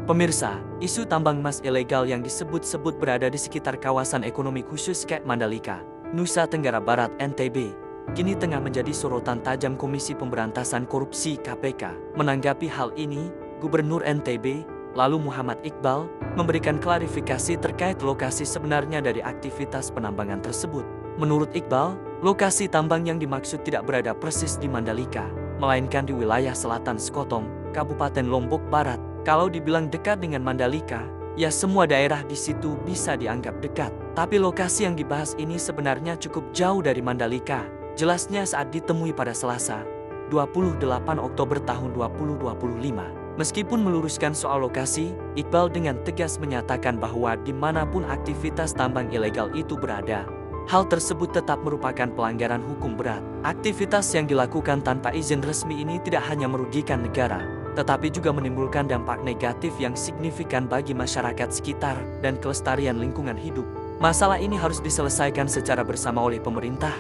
Pemirsa, isu tambang emas ilegal yang disebut-sebut berada di sekitar kawasan ekonomi khusus Kep Mandalika, Nusa Tenggara Barat (NTB), kini tengah menjadi sorotan tajam Komisi Pemberantasan Korupsi (KPK). Menanggapi hal ini, Gubernur NTB, lalu Muhammad Iqbal, memberikan klarifikasi terkait lokasi sebenarnya dari aktivitas penambangan tersebut. Menurut Iqbal, lokasi tambang yang dimaksud tidak berada persis di Mandalika, melainkan di wilayah selatan Sekotong, Kabupaten Lombok Barat. Kalau dibilang dekat dengan Mandalika, ya semua daerah di situ bisa dianggap dekat. Tapi lokasi yang dibahas ini sebenarnya cukup jauh dari Mandalika. Jelasnya saat ditemui pada Selasa, 28 Oktober tahun 2025. Meskipun meluruskan soal lokasi, Iqbal dengan tegas menyatakan bahwa dimanapun aktivitas tambang ilegal itu berada, hal tersebut tetap merupakan pelanggaran hukum berat. Aktivitas yang dilakukan tanpa izin resmi ini tidak hanya merugikan negara, tetapi juga menimbulkan dampak negatif yang signifikan bagi masyarakat sekitar dan kelestarian lingkungan hidup. Masalah ini harus diselesaikan secara bersama oleh pemerintah,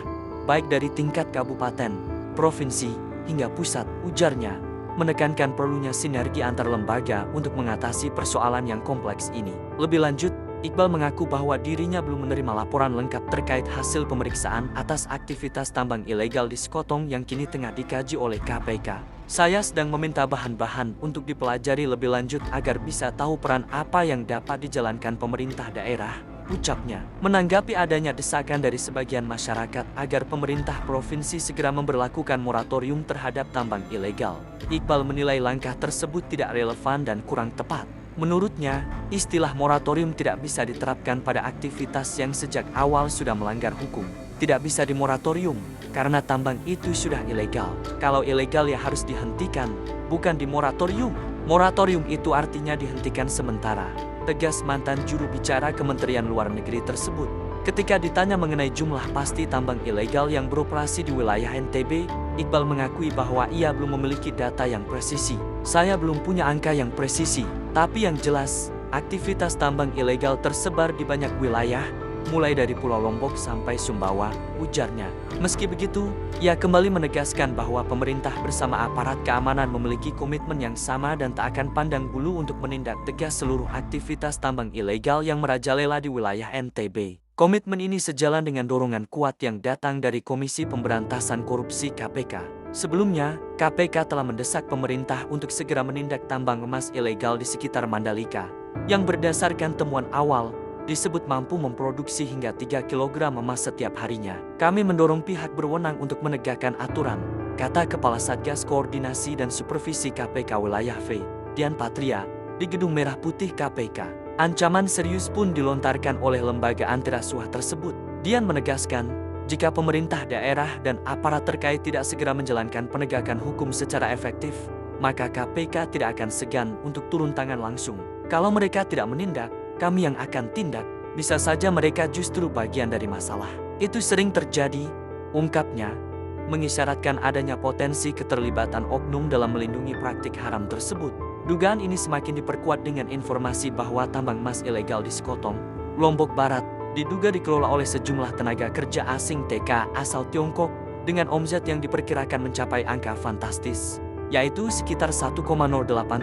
baik dari tingkat kabupaten, provinsi, hingga pusat, ujarnya, menekankan perlunya sinergi antar lembaga untuk mengatasi persoalan yang kompleks ini. Lebih lanjut, Iqbal mengaku bahwa dirinya belum menerima laporan lengkap terkait hasil pemeriksaan atas aktivitas tambang ilegal di Sekotong yang kini tengah dikaji oleh KPK. Saya sedang meminta bahan-bahan untuk dipelajari lebih lanjut agar bisa tahu peran apa yang dapat dijalankan pemerintah daerah, ucapnya. Menanggapi adanya desakan dari sebagian masyarakat agar pemerintah provinsi segera memberlakukan moratorium terhadap tambang ilegal, Iqbal menilai langkah tersebut tidak relevan dan kurang tepat. Menurutnya, istilah moratorium tidak bisa diterapkan pada aktivitas yang sejak awal sudah melanggar hukum. Tidak bisa dimoratorium, karena tambang itu sudah ilegal. Kalau ilegal ya harus dihentikan, bukan dimoratorium. Moratorium itu artinya dihentikan sementara, tegas mantan juru bicara Kementerian Luar Negeri tersebut. Ketika ditanya mengenai jumlah pasti tambang ilegal yang beroperasi di wilayah NTB, Iqbal mengakui bahwa ia belum memiliki data yang presisi. Saya belum punya angka yang presisi, tapi yang jelas, aktivitas tambang ilegal tersebar di banyak wilayah, mulai dari Pulau Lombok sampai Sumbawa, ujarnya. Meski begitu, ia kembali menegaskan bahwa pemerintah bersama aparat keamanan memiliki komitmen yang sama dan tak akan pandang bulu untuk menindak tegas seluruh aktivitas tambang ilegal yang merajalela di wilayah NTB. Komitmen ini sejalan dengan dorongan kuat yang datang dari Komisi Pemberantasan Korupsi (KPK). Sebelumnya, KPK telah mendesak pemerintah untuk segera menindak tambang emas ilegal di sekitar Mandalika, yang berdasarkan temuan awal, disebut mampu memproduksi hingga 3 kg emas setiap harinya. Kami mendorong pihak berwenang untuk menegakkan aturan, kata Kepala Satgas Koordinasi dan Supervisi KPK Wilayah V, Dian Patria, di Gedung Merah Putih KPK. Ancaman serius pun dilontarkan oleh lembaga anti rasuah tersebut. Dian menegaskan, jika pemerintah daerah dan aparat terkait tidak segera menjalankan penegakan hukum secara efektif, maka KPK tidak akan segan untuk turun tangan langsung. Kalau mereka tidak menindak, kami yang akan tindak. Bisa saja mereka justru bagian dari masalah. Itu sering terjadi, ungkapnya, mengisyaratkan adanya potensi keterlibatan oknum dalam melindungi praktik haram tersebut. Dugaan ini semakin diperkuat dengan informasi bahwa tambang emas ilegal di Sekotong, Lombok Barat, diduga dikelola oleh sejumlah tenaga kerja asing TK asal Tiongkok dengan omset yang diperkirakan mencapai angka fantastis, yaitu sekitar 1,08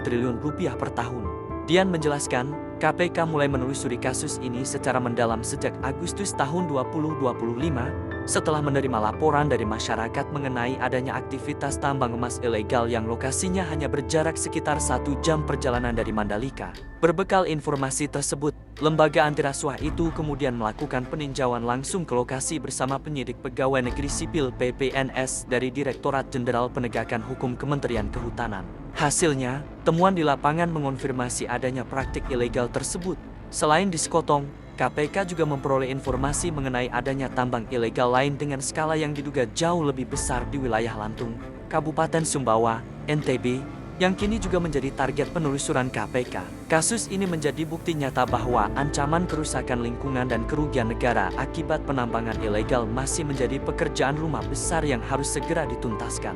triliun rupiah per tahun. Dian menjelaskan, KPK mulai menelusuri kasus ini secara mendalam sejak Agustus tahun 2025, setelah menerima laporan dari masyarakat mengenai adanya aktivitas tambang emas ilegal yang lokasinya hanya berjarak sekitar 1 jam perjalanan dari Mandalika. Berbekal informasi tersebut, lembaga anti rasuah itu kemudian melakukan peninjauan langsung ke lokasi bersama penyidik Pegawai Negeri Sipil (PPNS) dari Direktorat Jenderal Penegakan Hukum Kementerian Kehutanan. Hasilnya, temuan di lapangan mengonfirmasi adanya praktik ilegal tersebut. Selain di Sekotong, KPK juga memperoleh informasi mengenai adanya tambang ilegal lain dengan skala yang diduga jauh lebih besar di wilayah Lantung, Kabupaten Sumbawa, NTB, yang kini juga menjadi target penelusuran KPK. Kasus ini menjadi bukti nyata bahwa ancaman kerusakan lingkungan dan kerugian negara akibat penambangan ilegal masih menjadi pekerjaan rumah besar yang harus segera dituntaskan.